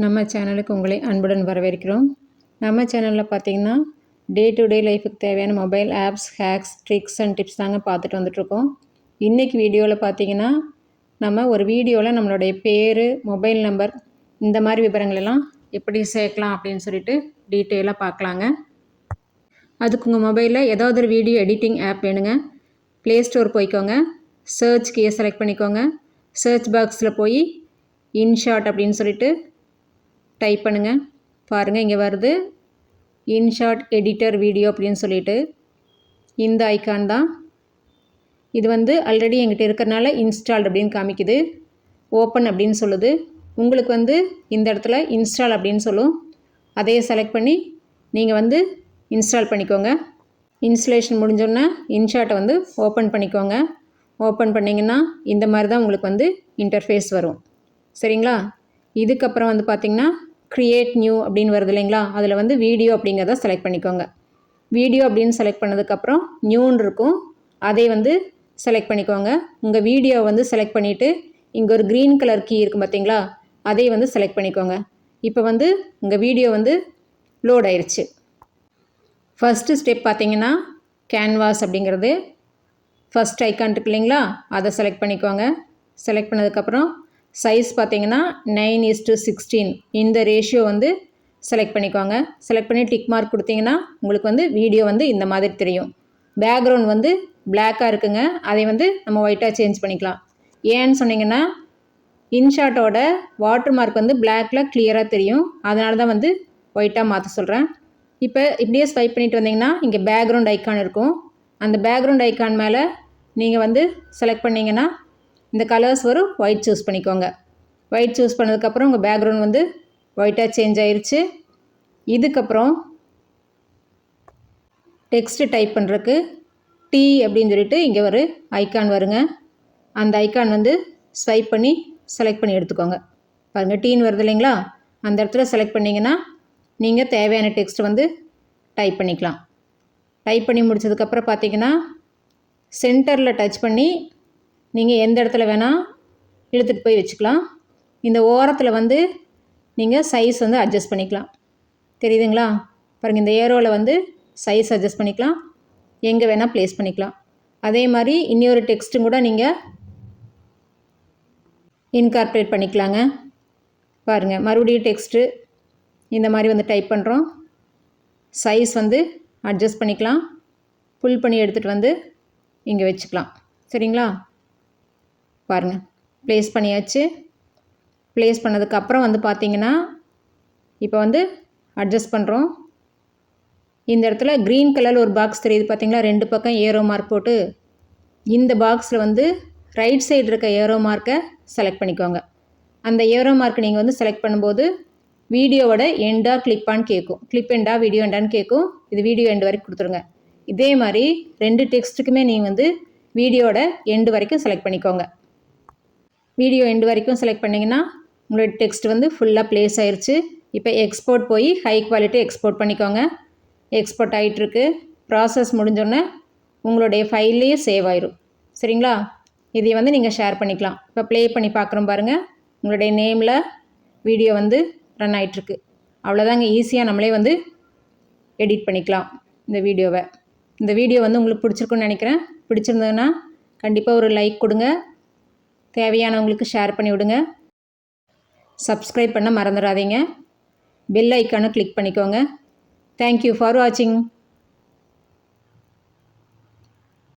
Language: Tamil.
நம்ம சேனலுக்கு உங்களை அன்புடன் வரவேற்கிறோம். நம்ம சேனலில் பார்த்தீங்கன்னா டே டு டே லைஃபுக்கு தேவையான mobile apps, hacks, tricks and tips தாங்க பார்த்துட்டு வந்துட்ருக்கோம். இன்றைக்கி வீடியோவில் பார்த்தீங்கன்னா நம்ம ஒரு வீடியோவில் நம்மளுடைய பேர், மொபைல் நம்பர் இந்த மாதிரி விவரங்களெல்லாம் எப்படி சேர்க்கலாம் அப்படின்னு சொல்லிட்டு டீட்டெயிலாக பார்க்கலாங்க. அதுக்கு உங்கள் மொபைலில் ஏதாவது ஒரு வீடியோ எடிட்டிங் ஆப் வேணுங்க. ப்ளே ஸ்டோர் போய்க்கோங்க, சர்ச் கீயை செலக்ட் பண்ணிக்கோங்க. சர்ச் பாக்ஸில் போய் இன்ஷாட் அப்படின்னு சொல்லிட்டு டைப் பண்ணுங்கள். பாருங்கள், இங்கே வருது இன்ஷாட் எடிட்டர் வீடியோ அப்படின்னு சொல்லிட்டு. இந்த ஐக்கான் தான் இது. ஆல்ரெடி எங்கிட்ட இருக்கிறனால இன்ஸ்டால்ட் அப்படின்னு காமிக்குது. ஓப்பன் அப்படின்னு சொல்லுது. உங்களுக்கு இந்த இடத்துல இன்ஸ்டால் அப்படின்னு சொல்லும். அதையே செலக்ட் பண்ணி நீங்கள் இன்ஸ்டால் பண்ணிக்கோங்க. இன்ஸ்டலேஷன் முடிஞ்சோன்னா இன்ஷாட்டை ஓப்பன் பண்ணிக்கோங்க. ஓப்பன் பண்ணிங்கன்னா இந்த மாதிரி தான் உங்களுக்கு இன்டர்ஃபேஸ் வரும். சரிங்களா? இதுக்கப்புறம் பார்த்திங்கன்னா க்ரியேட் நியூ அப்படின்னு வருது இல்லைங்களா? அதில் வீடியோ அப்படிங்கிறத செலக்ட் பண்ணிக்கோங்க. வீடியோ அப்படின்னு செலக்ட் பண்ணதுக்கப்புறம் நியூன்னு இருக்கும். அதை செலக்ட் பண்ணிக்கோங்க. உங்கள் வீடியோ செலக்ட் பண்ணிவிட்டு இங்கே ஒரு க்ரீன் கலர் கீ இருக்கும் பார்த்தீங்களா? அதை செலக்ட் பண்ணிக்கோங்க. இப்போ உங்கள் வீடியோ லோட் ஆயிடுச்சு. ஃபஸ்ட்டு ஸ்டெப் பார்த்தீங்கன்னா கேன்வாஸ் அப்படிங்கிறது ஃபஸ்ட் ஐக்கான் இருக்கு இல்லைங்களா? அதை செலக்ட் பண்ணிக்கோங்க. செலக்ட் பண்ணதுக்கப்புறம் சைஸ் பார்த்தீங்கன்னா 9:16 இந்த ரேஷியோ செலக்ட் பண்ணிக்கோங்க. செலக்ட் பண்ணி டிக் மார்க் கொடுத்தீங்கன்னா உங்களுக்கு வீடியோ இந்த மாதிரி தெரியும். பேக்ரவுண்ட் பிளாக்காக இருக்குங்க. அதை நம்ம ஒயிட்டாக சேஞ்ச் பண்ணிக்கலாம். ஏன்னு சொன்னீங்கன்னா இன்ஷாட்டோட வாட்டர் மார்க் பிளாக்கில் கிளியராக தெரியும். அதனால தான் ஒயிட்டாக மாற்ற சொல்கிறேன். இப்போ இப்படியே ஸ்வைப் பண்ணிட்டு வந்தீங்கன்னா இங்கே பேக்ரவுண்ட் ஐக்கான் இருக்கும். அந்த பேக்ரவுண்ட் ஐக்கான் மேலே நீங்கள் செலக்ட் பண்ணிங்கன்னா இந்த கலர்ஸ் வரும். ஒயிட் சூஸ் பண்ணிக்கோங்க. ஒயிட் சூஸ் பண்ணதுக்கப்புறம் உங்கள் பேக்ரவுண்ட் ஒயிட்டாக சேஞ்ச் ஆயிடுச்சு. இதுக்கப்புறம் டெக்ஸ்ட்டு டைப் பண்ணுறதுக்கு டி அப்படின்னு சொல்லிட்டு இங்கே ஒரு ஐக்கான் வருங்க. அந்த ஐக்கான் ஸ்வைப் பண்ணி செலக்ட் பண்ணி எடுத்துக்கோங்க. பாருங்கள், டீன்னு வருது இல்லைங்களா? அந்த இடத்துல செலக்ட் பண்ணிங்கன்னா நீங்கள் தேவையான டெக்ஸ்ட் டைப் பண்ணிக்கலாம். டைப் பண்ணி முடிச்சதுக்கப்புறம் பார்த்தீங்கன்னா சென்டரில் டச் பண்ணி நீங்கள் எந்த இடத்துல வேணால் இழுத்துட்டு போய் வச்சுக்கலாம். இந்த ஓரத்தில் நீங்கள் சைஸ் அட்ஜஸ்ட் பண்ணிக்கலாம். தெரியுதுங்களா? பாருங்கள், இந்த ஏரோவில் சைஸ் அட்ஜஸ்ட் பண்ணிக்கலாம். எங்கே வேணால் ப்ளேஸ் பண்ணிக்கலாம். அதே மாதிரி இன்னொரு டெக்ஸ்ட்டும் கூட நீங்கள் இன்கார்பரேட் பண்ணிக்கலாங்க. பாருங்கள், மறுபடியும் டெக்ஸ்ட்டு இந்த மாதிரி டைப் பண்ணுறோம். சைஸ் அட்ஜஸ்ட் பண்ணிக்கலாம். புல் பண்ணி எடுத்துகிட்டு இங்கே வச்சுக்கலாம். சரிங்களா? பாருங்கள், ப்ளேஸ் பண்ணியாச்சு. ப்ளேஸ் பண்ணதுக்கப்புறம் பார்த்தீங்கன்னா இப்போ அட்ஜஸ்ட் பண்ணுறோம். இந்த இடத்துல க்ரீன் கலரில் ஒரு பாக்ஸ் தெரியுது பார்த்தீங்களா? 2 பக்கம் ஏரோ மார்க் போட்டு. இந்த பாக்ஸில் ரைட் சைடு இருக்க ஏரோ மார்க்கை செலக்ட் பண்ணிக்கோங்க. அந்த ஏரோ மார்க் நீங்கள் செலக்ட் பண்ணும்போது வீடியோவோட எண்டா கிளிப்பான்னு கேட்கும். கிளிப் எண்டா வீடியோ எண்டான்னு கேட்கும். இது வீடியோ எண்டு வரைக்கும் கொடுத்துருங்க. இதே மாதிரி 2 டெக்ஸ்ட்டுக்குமே நீங்கள் வீடியோட எண்டு வரைக்கும் செலக்ட் பண்ணிக்கோங்க. வீடியோ எண்டு வரைக்கும் செலக்ட் பண்ணிங்கன்னா உங்களோட டெக்ஸ்ட் ஃபுல்லாக ப்ளேஸ் ஆயிடுச்சு. இப்போ எக்ஸ்போர்ட் போய் ஹை குவாலிட்டி எக்ஸ்போர்ட் பண்ணிக்கோங்க. எக்ஸ்போர்ட் ஆகிட்டுருக்கு. ப்ராசஸ் முடிஞ்சோடனே உங்களுடைய ஃபைல்லையே சேவ் ஆயிரும். சரிங்களா? இதை நீங்கள் ஷேர் பண்ணிக்கலாம். இப்போ ப்ளே பண்ணி பார்க்குறோம் பாருங்கள். உங்களுடைய நேமில் வீடியோ ரன் ஆகிட்டுருக்கு. அவ்வளோதாங்க. ஈஸியாக நம்மளே எடிட் பண்ணிக்கலாம் இந்த வீடியோவை. இந்த வீடியோ உங்களுக்கு பிடிச்சிருக்குன்னு நினைக்கிறேன். பிடிச்சிருந்ததுன்னா கண்டிப்பாக ஒரு லைக் கொடுங்க. தேவையானவங்களுக்கு ஷேர் பண்ணி விடுங்க. சப்ஸ்கிரைப் பண்ண மறந்துடாதீங்க. பெல் ஐக்கானை கிளிக் பண்ணிக்கோங்க. தேங்க்யூ ஃபார் வாட்சிங்.